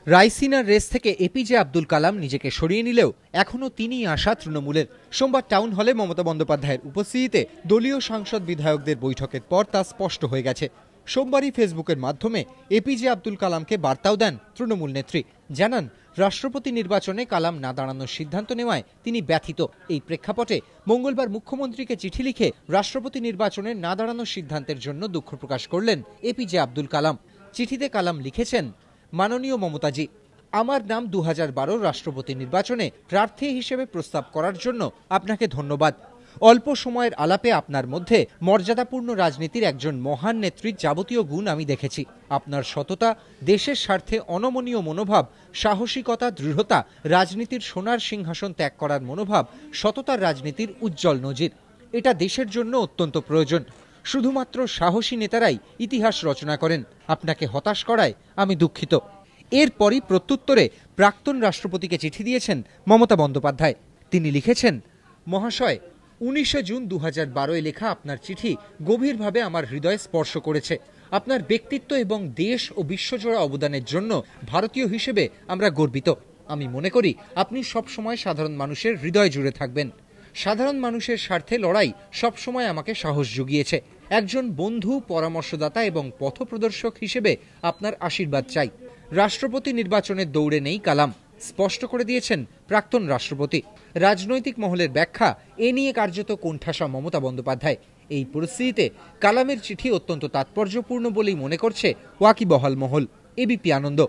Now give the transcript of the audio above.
রাইসিনার race থেকে APJ Abdul Kalam নিজেকে সরিয়ে নিলেও এখনও তিনিই আশা তৃণমূলের। সোমবার টাউন হলে মমতা বন্দ্যোপাধ্যায়ের উপস্থিতিতে দলীয় সাংসদ বিধায়কদের বৈঠকের পর তা স্পষ্ট হয়ে গেছে। সোমবারই ফেসবুকের মাধ্যমে এপিজে আব্দুল কালামকে বার্তাও দেন তৃণমূল নেত্রী। জানান, রাষ্ট্রপতি নির্বাচনে কালাম না দাঁড়ানোর সিদ্ধান্ত নেওয়ায় তিনি ব্যথিত। এই প্রেক্ষাপটে মঙ্গলবার মুখ্যমন্ত্রীকে চিঠি লিখে রাষ্ট্রপতি নির্বাচনে না দাঁড়ানোর সিদ্ধান্তের জন্য দুঃখ প্রকাশ করলেন এপিজে আব্দুল কালাম। চিঠিতে কালাম লিখেছেন, মাননীয় মমতাজি, আমার নাম 2012 রাষ্ট্রপতি নির্বাচনে প্রার্থী হিসেবে প্রস্তাব করার জন্য আপনাকে ধন্যবাদ। অল্প সময়ের আলাপে আপনার মধ্যে মর্যাদাপূর্ণ রাজনীতির একজন মহান নেত্রীর যাবতীয় গুণ আমি দেখেছি। আপনার সততা, দেশের স্বার্থে অনমনীয় মনোভাব, সাহসিকতা, দৃঢ়তা, রাজনীতির সোনার সিংহাসন ত্যাগ করার মনোভাব সততার রাজনীতির উজ্জ্বল নজির। এটা দেশের জন্য অত্যন্ত প্রয়োজন। শুধুমাত্র সাহসী নেতারাই ইতিহাস রচনা করেন। আপনাকে হতাশ করায় আমি দুঃখিত। এরপরই প্রত্যুত্তরে প্রাক্তন রাষ্ট্রপতিকে চিঠি দিয়েছেন মমতা বন্দ্যোপাধ্যায়। তিনি লিখেছেন, মহাশয়, 19 জুন 2012 লেখা আপনার চিঠি গভীরভাবে আমার হৃদয়ে স্পর্শ করেছে। আপনার ব্যক্তিত্ব এবং দেশ ও বিশ্বজোড়া অবদানের জন্য ভারতীয় হিসেবে আমরা গর্বিত। আমি মনে করি আপনি সবসময় সাধারণ মানুষের হৃদয় জুড়ে থাকবেন। সাধারণ মানুষের স্বার্থে লড়াই সবসময় আমাকে সাহস জুগিয়েছে। একজন বন্ধু, পরামর্শদাতা এবং পথপ্রদর্শক হিসেবে আপনার আশীর্বাদ চাই। রাষ্ট্রপতি নির্বাচনের দৌড়ে নেই কালাম, স্পষ্ট করে দিয়েছেন প্রাক্তন রাষ্ট্রপতি। রাজনৈতিক মহলের ব্যাখ্যা, এ নিয়ে কার্যত কোণঠাসা মমতা বন্দ্যোপাধ্যায়। এই পরিস্থিতিতে কালামের চিঠি অত্যন্ত তাৎপর্যপূর্ণ বলেই মনে করছে ওয়াকিবহাল মহল। এবিপি আনন্দ।